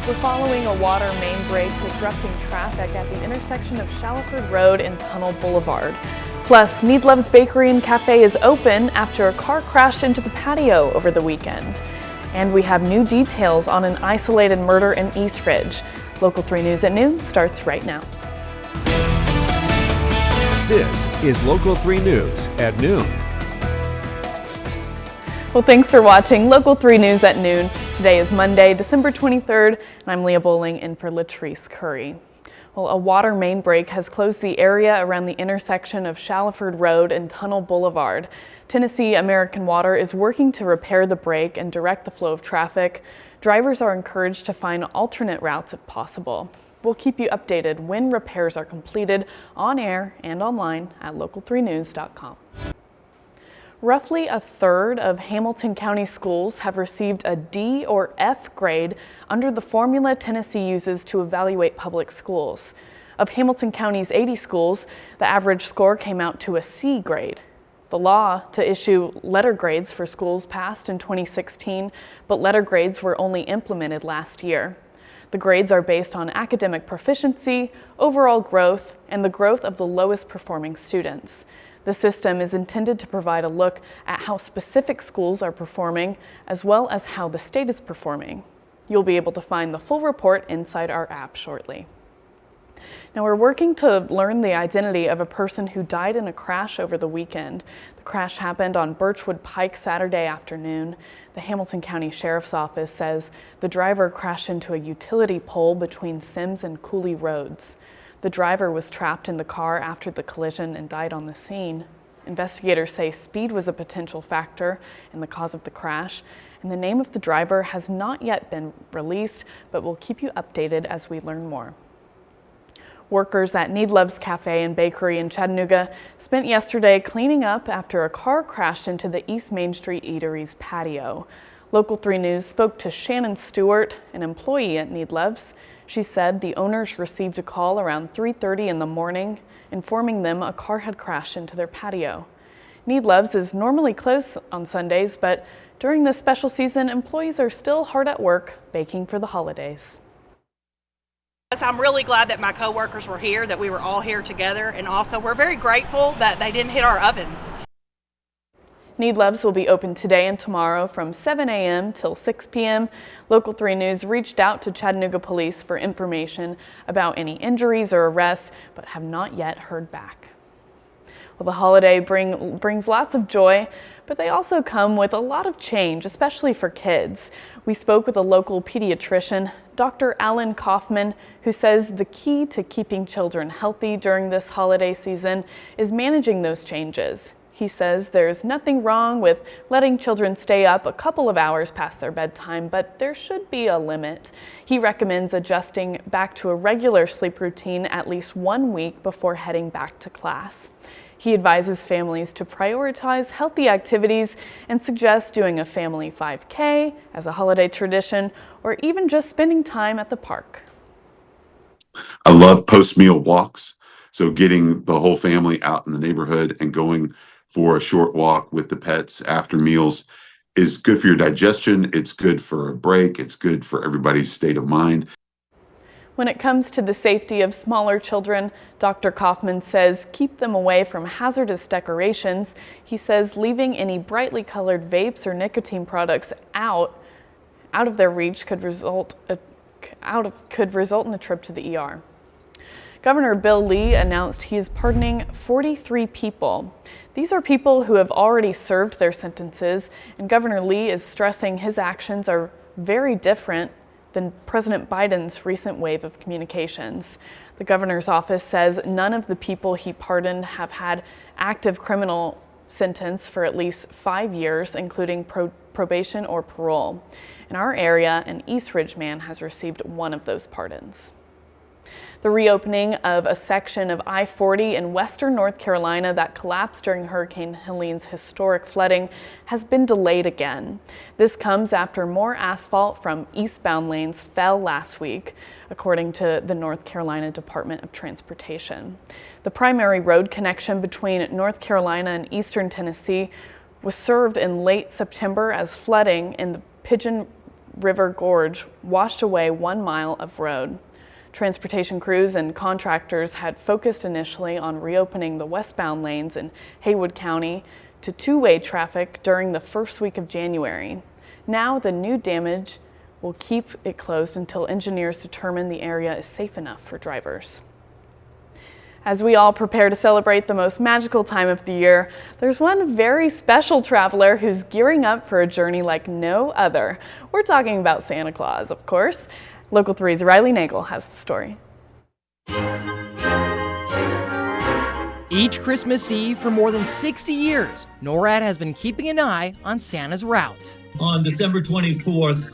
We're following a water main break disrupting traffic at the intersection of Shallowford Road and Tunnel Boulevard. Plus, Need Love's Bakery and Cafe is open after a car crashed into the patio over the weekend. And we have new details on an isolated murder in East Ridge. Local 3 News at noon starts right now. This is Local 3 News at noon. Well, thanks for watching Local 3 News at noon. Today is Monday, December 23rd, and I'm Leah Bowling in for Latrice Curry. Well, a water main break has closed the area around the intersection of Shallowford Road and Tunnel Boulevard. Tennessee American Water is working to repair the break and direct the flow of traffic. Drivers are encouraged to find alternate routes if possible. We'll keep you updated when repairs are completed on air and online at local3news.com. Roughly a third of Hamilton County schools have received a D or F grade under the formula Tennessee uses to evaluate public schools. Of Hamilton County's 80 schools, the average score came out to a C grade. The law to issue letter grades for schools passed in 2016, but letter grades were only implemented last year. The grades are based on academic proficiency, overall growth, and the growth of the lowest performing students. The system is intended to provide a look at how specific schools are performing, as well as how the state is performing. You'll be able to find the full report inside our app shortly. Now we're working to learn the identity of a person who died in a crash over the weekend. The crash happened on Birchwood Pike Saturday afternoon. The Hamilton County Sheriff's Office says the driver crashed into a utility pole between Sims and Cooley Roads. The driver was trapped in the car after the collision and died on the scene. Investigators say speed was a potential factor in the cause of the crash, and the name of the driver has not yet been released, but we'll keep you updated as we learn more. Workers at Need Love's Cafe and Bakery in Chattanooga spent yesterday cleaning up after a car crashed into the East Main Street Eatery's patio. Local 3 News spoke to Shannon Stewart, an employee at Need Love's. She said the owners received a call around 3:30 in the morning, informing them a car had crashed into their patio. Need Love's is normally closed on Sundays, but during this special season, employees are still hard at work baking for the holidays. I'm really glad that my coworkers were here, that we were all here together, and also we're very grateful that they didn't hit our ovens. Need Love's will be open today and tomorrow from 7 a.m. till 6 p.m. Local 3 News reached out to Chattanooga Police for information about any injuries or arrests, but have not yet heard back. Well, the holiday brings lots of joy, but they also come with a lot of change, especially for kids. We spoke with a local pediatrician, Dr. Alan Kaufman, who says the key to keeping children healthy during this holiday season is managing those changes. He says there's nothing wrong with letting children stay up a couple of hours past their bedtime, but there should be a limit. He recommends adjusting back to a regular sleep routine at least 1 week before heading back to class. He advises families to prioritize healthy activities and suggests doing a family 5K as a holiday tradition, or even just spending time at the park. I love post-meal walks, so getting the whole family out in the neighborhood and going for a short walk with the pets after meals is good for your digestion. It's good for a break. It's good for everybody's state of mind. When it comes to the safety of smaller children, Dr. Kaufman says keep them away from hazardous decorations. He says leaving any brightly colored vapes or nicotine products out of their reach could result in a trip to the ER. Governor Bill Lee announced he is pardoning 43 people. These are people who have already served their sentences, and Governor Lee is stressing his actions are very different than President Biden's recent wave of communications. The governor's office says none of the people he pardoned have had active criminal sentence for at least 5 years, including probation or parole. In our area, an East Ridge man has received one of those pardons. The reopening of a section of I-40 in western North Carolina that collapsed during Hurricane Helene's historic flooding has been delayed again. This comes after more asphalt from eastbound lanes fell last week, according to the North Carolina Department of Transportation. The primary road connection between North Carolina and eastern Tennessee was served in late September as flooding in the Pigeon River Gorge washed away 1 mile of road. Transportation crews and contractors had focused initially on reopening the westbound lanes in Haywood County to two-way traffic during the first week of January. Now the new damage will keep it closed until engineers determine the area is safe enough for drivers. As we all prepare to celebrate the most magical time of the year, there's one very special traveler who's gearing up for a journey like no other. We're talking about Santa Claus, of course. Local 3's Riley Nagel has the story. Each Christmas Eve for more than 60 years, NORAD has been keeping an eye on Santa's route. On December 24th,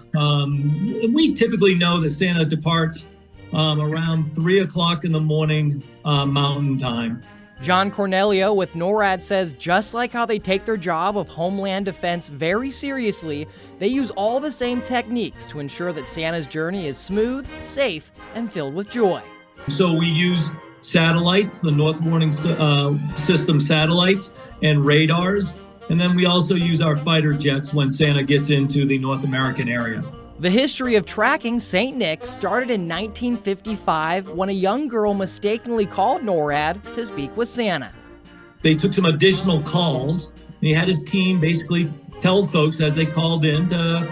we typically know that Santa departs around 3 o'clock in the morning Mountain Time. John Cornelio with NORAD says just like how they take their job of homeland defense very seriously, they use all the same techniques to ensure that Santa's journey is smooth, safe, and filled with joy. So we use satellites, the North Warning System satellites and radars, and then we also use our fighter jets when Santa gets into the North American area. The history of tracking St. Nick started in 1955 when a young girl mistakenly called NORAD to speak with Santa. They took some additional calls, and he had his team basically tell folks as they called in to,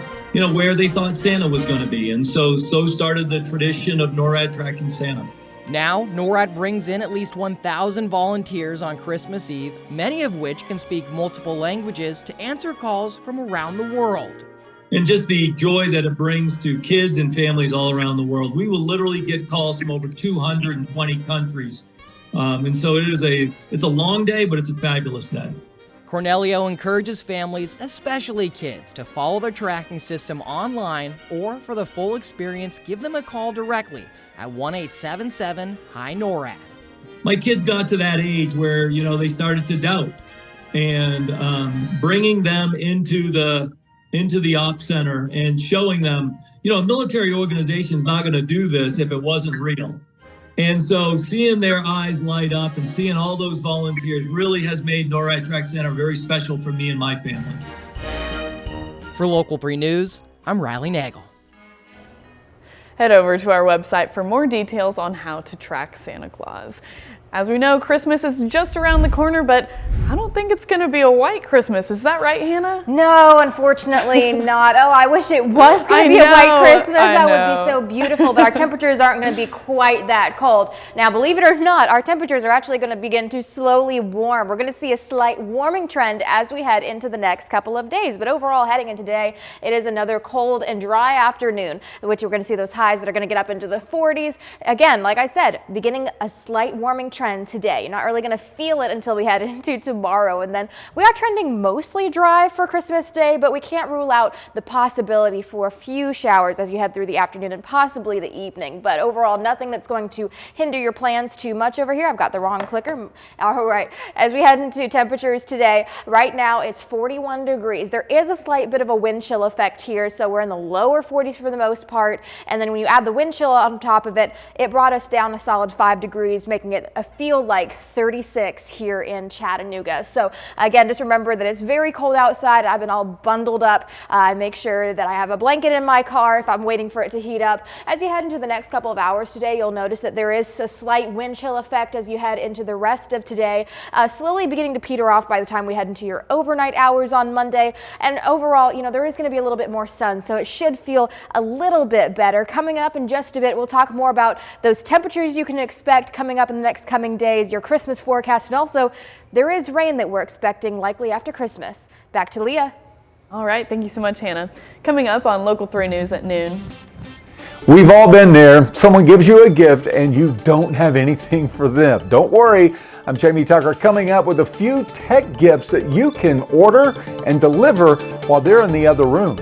where they thought Santa was going to be. And so started the tradition of NORAD tracking Santa. Now, NORAD brings in at least 1,000 volunteers on Christmas Eve, many of which can speak multiple languages to answer calls from around the world. And just the joy that it brings to kids and families all around the world. We will literally get calls from over 220 countries. And so it's a long day, but it's a fabulous day. Cornelio encourages families, especially kids, to follow their tracking system online or for the full experience, give them a call directly at 1-877-HI-NORAD. My kids got to that age where, they started to doubt, and bringing them into the op center and showing them, a military organization is not going to do this if it wasn't real. And so seeing their eyes light up and seeing all those volunteers really has made NORAD Track Center very special for me and my family. For Local 3 News, I'm Riley Nagel. Head over to our website for more details on how to track Santa Claus. As we know, Christmas is just around the corner, but I don't think it's going to be a white Christmas. Is that right, Hannah? No, unfortunately not. Oh, I wish it was going to be a white Christmas. That would be so beautiful, but our temperatures aren't going to be quite that cold. Now, believe it or not, our temperatures are actually going to begin to slowly warm. We're going to see a slight warming trend as we head into the next couple of days. But overall, heading into today, it is another cold and dry afternoon, in which we're going to see those highs that are going to get up into the 40s. Again, like I said, beginning a slight warming trend today. You're not really going to feel it until we head into tomorrow. And then we are trending mostly dry for Christmas Day, but we can't rule out the possibility for a few showers as you head through the afternoon and possibly the evening. But overall, nothing that's going to hinder your plans too much over here. I've got the wrong clicker. All right. As we head into temperatures today, right now it's 41 degrees. There is a slight bit of a wind chill effect here, so we're in the lower 40s for the most part. And then when you add the wind chill on top of it, it brought us down a solid 5 degrees, making it feel like 36 here in Chattanooga. So again, just remember that it's very cold outside. I've been all bundled up. I make sure that I have a blanket in my car if I'm waiting for it to heat up. As you head into the next couple of hours today, you'll notice that there is a slight wind chill effect as you head into the rest of today, slowly beginning to peter off by the time we head into your overnight hours on Monday. And overall, there is going to be a little bit more sun, so it should feel a little bit better. Coming up in just a bit, we'll talk more about those temperatures you can expect coming up in the next coming days, your Christmas forecast, and also there is rain that we're expecting likely after Christmas. Back to Leah. All right, thank you so much, Hannah. Coming up on Local 3 News at noon. We've all been there. Someone gives you a gift and you don't have anything for them. Don't worry. I'm Jamie Tucker, coming up with a few tech gifts that you can order and deliver while they're in the other room.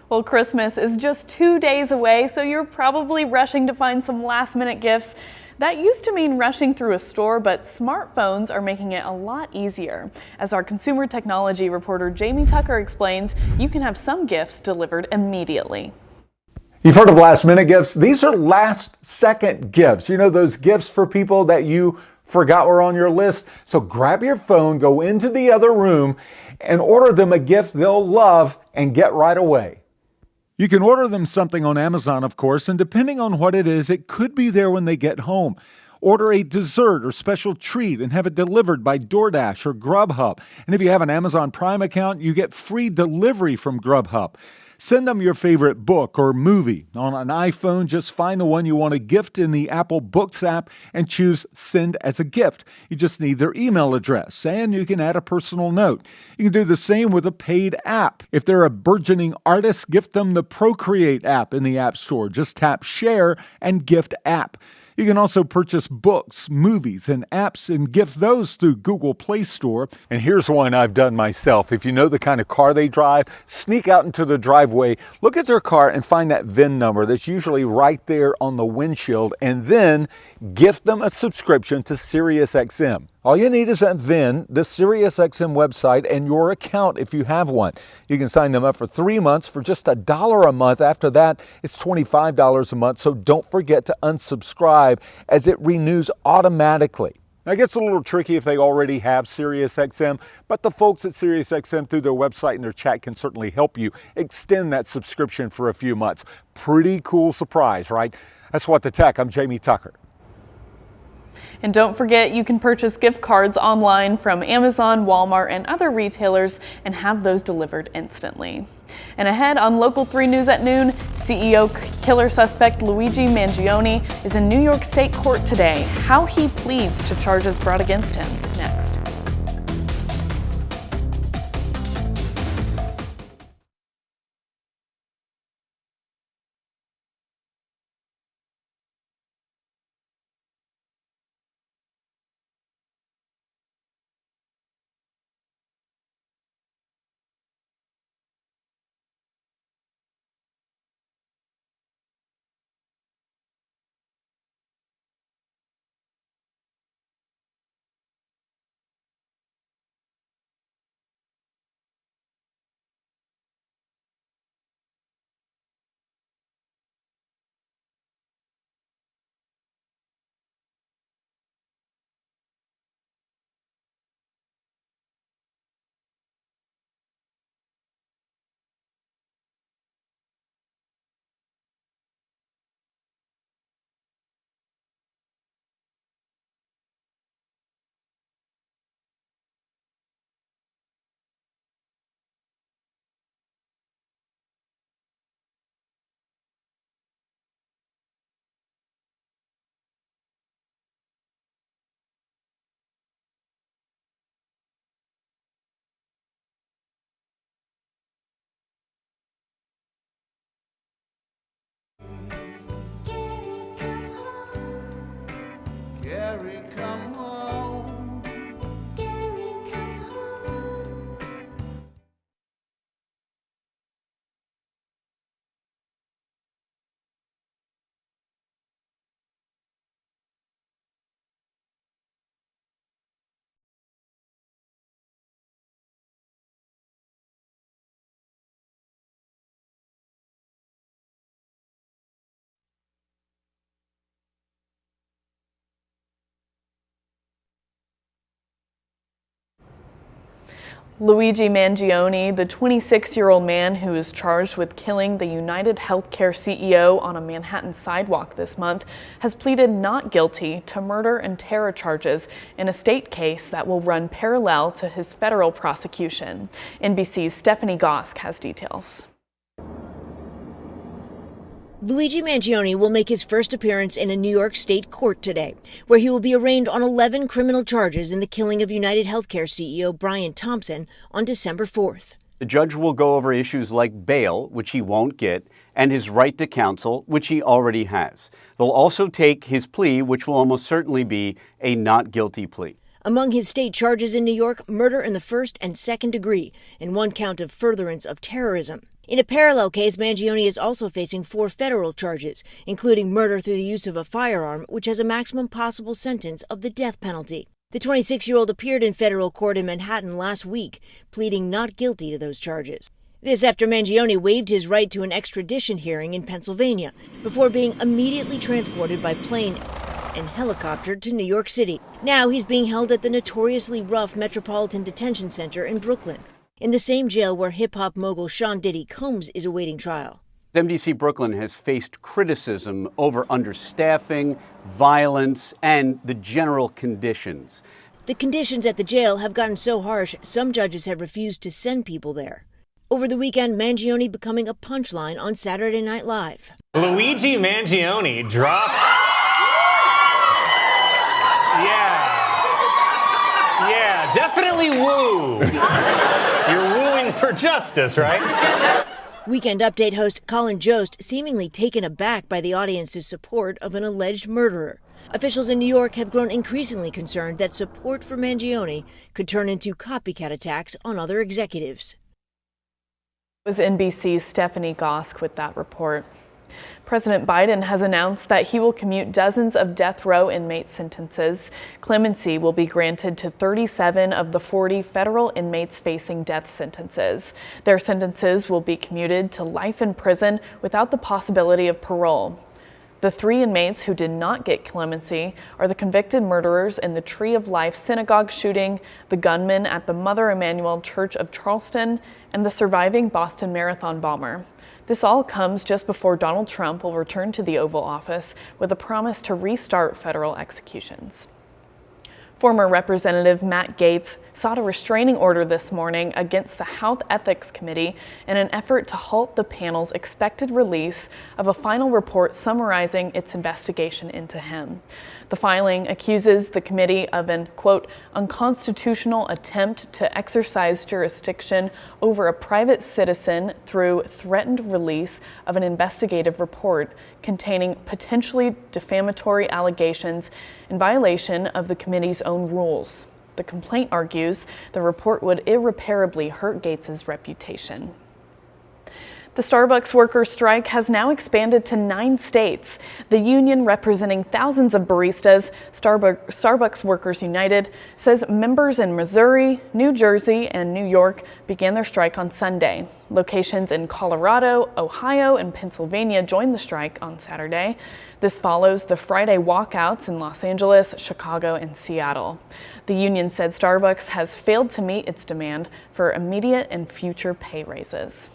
Well, Christmas is just 2 days away, so you're probably rushing to find some last-minute gifts. That used to mean rushing through a store, but smartphones are making it a lot easier. As our consumer technology reporter Jamie Tucker explains, you can have some gifts delivered immediately. You've heard of last-minute gifts. These are last-second gifts. You know, those gifts for people that you forgot were on your list. So grab your phone, go into the other room, and order them a gift they'll love and get right away. You can order them something on Amazon, of course, and depending on what it is, it could be there when they get home. Order a dessert or special treat and have it delivered by DoorDash or Grubhub. And if you have an Amazon Prime account, you get free delivery from Grubhub. Send them your favorite book or movie. On an iPhone, just find the one you want to gift in the Apple Books app and choose Send as a Gift. You just need their email address, and you can add a personal note. You can do the same with a paid app. If they're a burgeoning artist, gift them the Procreate app in the App Store. Just tap Share and Gift App. You can also purchase books, movies, and apps and gift those through Google Play Store. And here's one I've done myself. If you know the kind of car they drive, sneak out into the driveway, look at their car and find that VIN number that's usually right there on the windshield, and then gift them a subscription to SiriusXM. All you need is that VIN, the SiriusXM website, and your account if you have one. You can sign them up for 3 months for just $1 a month. After that, it's $25 a month, so don't forget to unsubscribe as it renews automatically. Now, it gets a little tricky if they already have SiriusXM, but the folks at SiriusXM through their website and their chat can certainly help you extend that subscription for a few months. Pretty cool surprise, right? That's What the Tech. I'm Jamie Tucker. And don't forget, you can purchase gift cards online from Amazon, Walmart, and other retailers and have those delivered instantly. And ahead on Local 3 News at noon, CEO killer suspect Luigi Mangione is in New York State Court today. How he pleads to charges brought against him. Next. Gary, come home. Gary, come home. Luigi Mangione, the 26-year-old man who is charged with killing the United Healthcare CEO on a Manhattan sidewalk this month, has pleaded not guilty to murder and terror charges in a state case that will run parallel to his federal prosecution. NBC's Stephanie Gosk has details. Luigi Mangione will make his first appearance in a New York state court today, where he will be arraigned on 11 criminal charges in the killing of United Healthcare CEO Brian Thompson on December 4th. The judge will go over issues like bail, which he won't get, and his right to counsel, which he already has. They'll also take his plea, which will almost certainly be a not guilty plea. Among his state charges in New York, murder in the first and second degree, and one count of furtherance of terrorism. In a parallel case, Mangione is also facing 4 federal charges, including murder through the use of a firearm, which has a maximum possible sentence of the death penalty. The 26-year-old appeared in federal court in Manhattan last week, pleading not guilty to those charges. This after Mangione waived his right to an extradition hearing in Pennsylvania before being immediately transported by plane and helicopter to New York City. Now he's being held at the notoriously rough Metropolitan Detention Center in Brooklyn, in the same jail where hip-hop mogul Sean Diddy Combs is awaiting trial. MDC Brooklyn has faced criticism over understaffing, violence, and the general conditions. The conditions at the jail have gotten so harsh, some judges have refused to send people there. Over the weekend, Mangione becoming a punchline on Saturday Night Live. Luigi Mangione dropped... Yeah, definitely woo. You're wooing for justice, right? Weekend Update host Colin Jost seemingly taken aback by the audience's support of an alleged murderer. Officials in New York have grown increasingly concerned that support for Mangione could turn into copycat attacks on other executives. It was NBC's Stephanie Gosk with that report. President Biden has announced that he will commute dozens of death row inmate sentences. Clemency will be granted to 37 of the 40 federal inmates facing death sentences. Their sentences will be commuted to life in prison without the possibility of parole. The 3 inmates who did not get clemency are the convicted murderers in the Tree of Life synagogue shooting, the gunman at the Mother Emanuel Church of Charleston, and the surviving Boston Marathon bomber. This all comes just before Donald Trump will return to the Oval Office with a promise to restart federal executions. Former Representative Matt Gaetz sought a restraining order this morning against the House Ethics Committee in an effort to halt the panel's expected release of a final report summarizing its investigation into him. The filing accuses the committee of an, quote, unconstitutional attempt to exercise jurisdiction over a private citizen through threatened release of an investigative report containing potentially defamatory allegations in violation of the committee's own rules. The complaint argues the report would irreparably hurt Gaetz's reputation. The Starbucks workers' strike has now expanded to 9 states. The union representing thousands of baristas, Starbucks Workers United, says members in Missouri, New Jersey, and New York began their strike on Sunday. Locations in Colorado, Ohio, and Pennsylvania joined the strike on Saturday. This follows the Friday walkouts in Los Angeles, Chicago, and Seattle. The union said Starbucks has failed to meet its demand for immediate and future pay raises.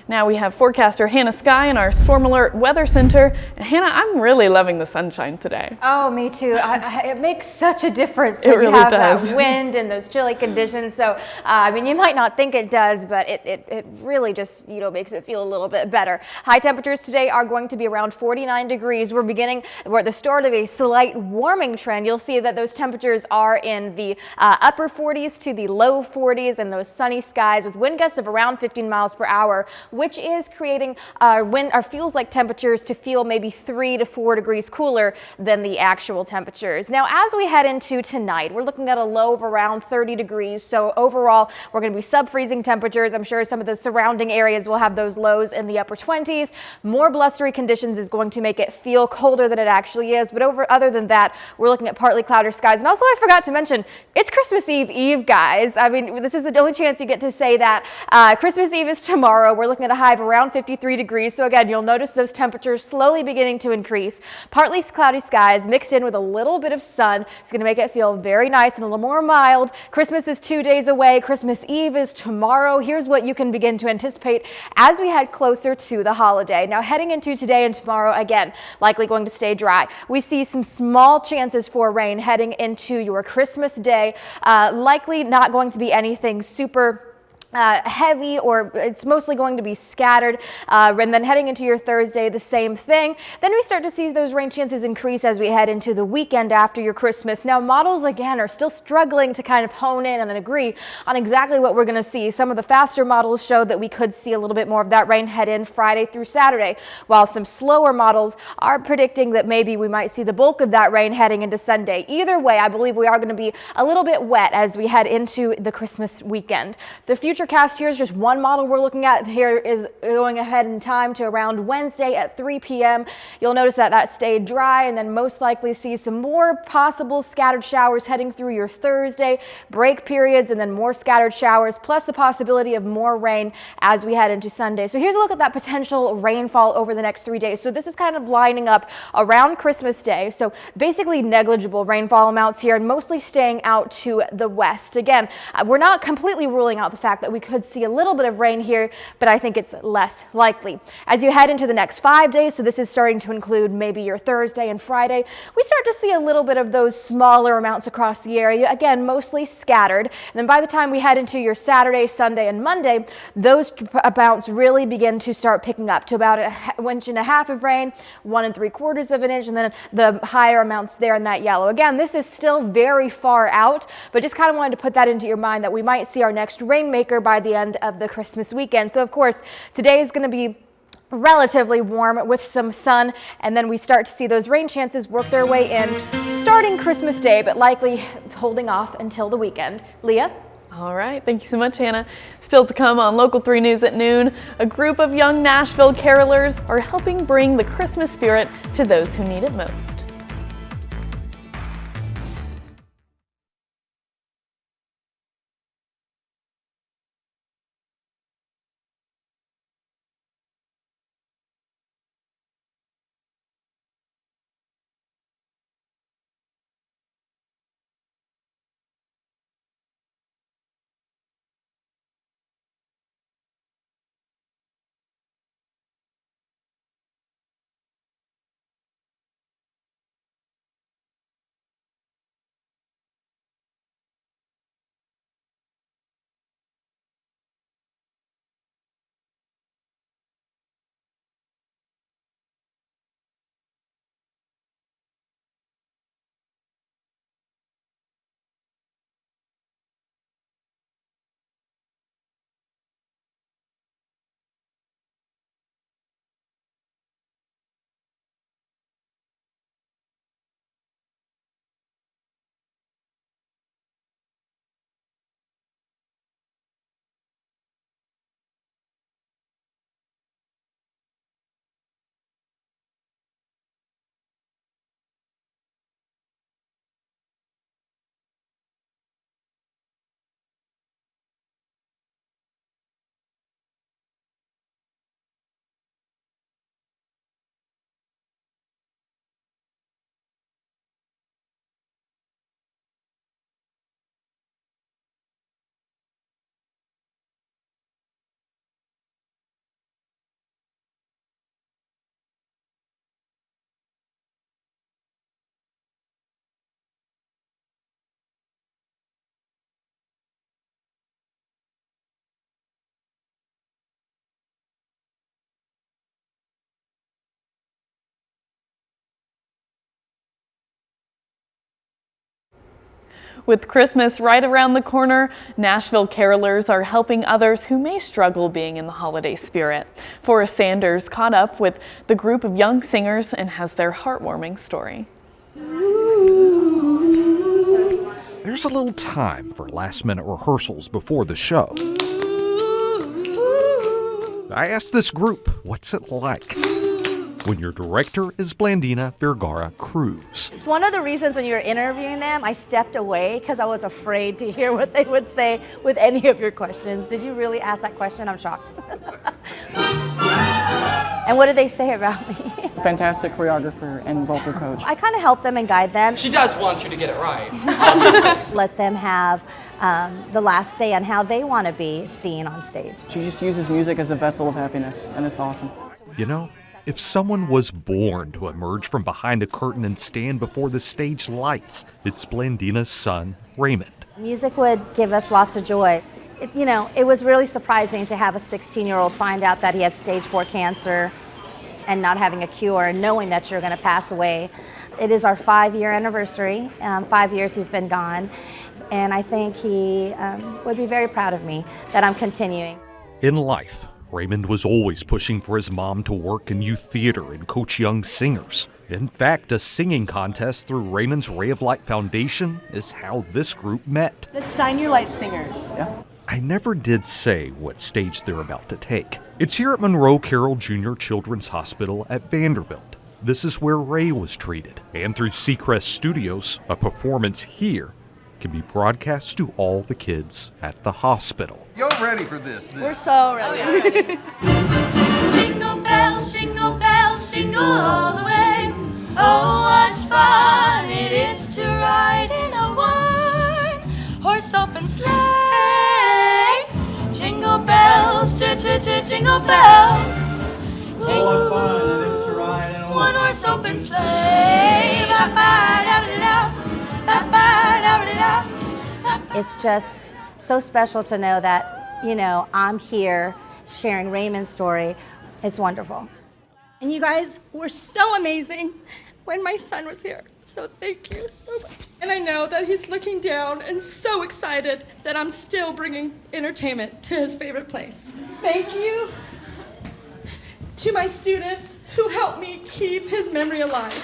Now we have forecaster Hannah Sky in our Storm Alert Weather Center. And Hannah, I'm really loving the sunshine today. Oh, me too. It makes such a difference when you have that wind and those chilly conditions. So, I mean, you might not think it does, but it really just, makes it feel a little bit better. High temperatures today are going to be around 49 degrees. We're at the start of a slight warming trend. You'll see that those temperatures are in the upper 40s to the low 40s and those sunny skies with wind gusts of around 15 miles per hour. Which is creating feels like temperatures to feel maybe 3 to 4 degrees cooler than the actual temperatures. Now, as we head into tonight, we're looking at a low of around 30 degrees. So overall, we're going to be sub-freezing temperatures. I'm sure some of the surrounding areas will have those lows in the upper 20s. More blustery conditions is going to make it feel colder than it actually is. But other than that, we're looking at partly cloudy skies. And also, I forgot to mention, it's Christmas Eve, guys. I mean, this is the only chance you get to say that. Christmas Eve is tomorrow. We're looking at a high of around 53 degrees. So again, you'll notice those temperatures slowly beginning to increase. Partly cloudy skies mixed in with a little bit of sun. It's going to make it feel very nice and a little more mild. Christmas is 2 days away. Christmas Eve is tomorrow. Here's what you can begin to anticipate as we head closer to the holiday. Now, heading into today and tomorrow, again, likely going to stay dry. We see some small chances for rain heading into your Christmas day. Likely not going to be anything super heavy, or it's mostly going to be scattered, and then heading into your Thursday, the same thing. Then we start to see those rain chances increase as we head into the weekend after your Christmas. Now, models again are still struggling to kind of hone in and agree on exactly what we're going to see. Some of the faster models show that we could see a little bit more of that rain head in Friday through Saturday, while some slower models are predicting that maybe we might see the bulk of that rain heading into Sunday. Either way, I believe we are going to be a little bit wet as we head into the Christmas weekend. The future cast here is just one model we're looking at. Here is going ahead in time to around Wednesday at 3 p.m. You'll notice that that stayed dry, and then most likely see some more possible scattered showers heading through your Thursday, break periods, and then more scattered showers, plus the possibility of more rain as we head into Sunday. So here's a look at that potential rainfall over the next 3 days. So this is kind of lining up around Christmas Day. So basically negligible rainfall amounts here, and mostly staying out to the west. Again, we're not completely ruling out the fact that we could see a little bit of rain here, but I think it's less likely. As you head into the next 5 days, so this is starting to include maybe your Thursday and Friday, we start to see a little bit of those smaller amounts across the area, again, mostly scattered. And then by the time we head into your Saturday, Sunday, and Monday, those amounts really begin to start picking up to about 1.5 inches of rain, 1 3/4 of an inch, and then the higher amounts there in that yellow. Again, this is still very far out, but just kind of wanted to put that into your mind that we might see our next rainmaker by the end of the Christmas weekend. So of course, today is going to be relatively warm with some sun, and then we start to see those rain chances work their way in starting Christmas Day, but likely holding off until the weekend. Leah? All right, thank you so much, Hannah. Still to come on Local 3 News at noon, a group of young Nashville carolers are helping bring the Christmas spirit to those who need it most. With Christmas right around the corner, Nashville carolers are helping others who may struggle being in the holiday spirit. Forrest Sanders caught up with the group of young singers and has their heartwarming story. There's a little time for last-minute rehearsals before the show. I asked this group, what's it like when your director is Blandina Vergara Cruz? It's one of the reasons when you were interviewing them, I stepped away because I was afraid to hear what they would say with any of your questions. Did you really ask that question? I'm shocked. And what did they say about me? Fantastic choreographer and vocal coach. I kind of help them and guide them. She does want you to get it right, obviously. Let them have the last say on how they want to be seen on stage. She just uses music as a vessel of happiness, and it's awesome. You know, if someone was born to emerge from behind a curtain and stand before the stage lights, it's Blandina's son, Raymond. Music would give us lots of joy. it was really surprising to have a 16-year-old find out that he had stage 4 cancer and not having a cure and knowing that you're going to pass away. It is our 5-year anniversary. 5 years he's been gone. And I think he would be very proud of me that I'm continuing. In life, Raymond was always pushing for his mom to work in youth theater and coach young singers. In fact, a singing contest through Raymond's Ray of Light Foundation is how this group met. The Shine Your Light Singers. Yeah. I never did say what stage they're about to take. It's here at Monroe Carell Jr. Children's Hospital at Vanderbilt. This is where Ray was treated. And through Seacrest Studios, a performance here can be broadcast to all the kids at the hospital. You're ready for this. We're so ready. Jingle bells, jingle all the way. Oh, what fun it is to ride in a one-horse open sleigh. Jingle bells, jingle bells. Oh, what fun it is to ride in a one-horse open sleigh. Ba-ba-da-ba-da-da. It's just so special to know that, I'm here sharing Raymond's story. It's wonderful. And you guys were so amazing when my son was here. So thank you so much. And I know that he's looking down and so excited that I'm still bringing entertainment to his favorite place. Thank you to my students who helped me keep his memory alive.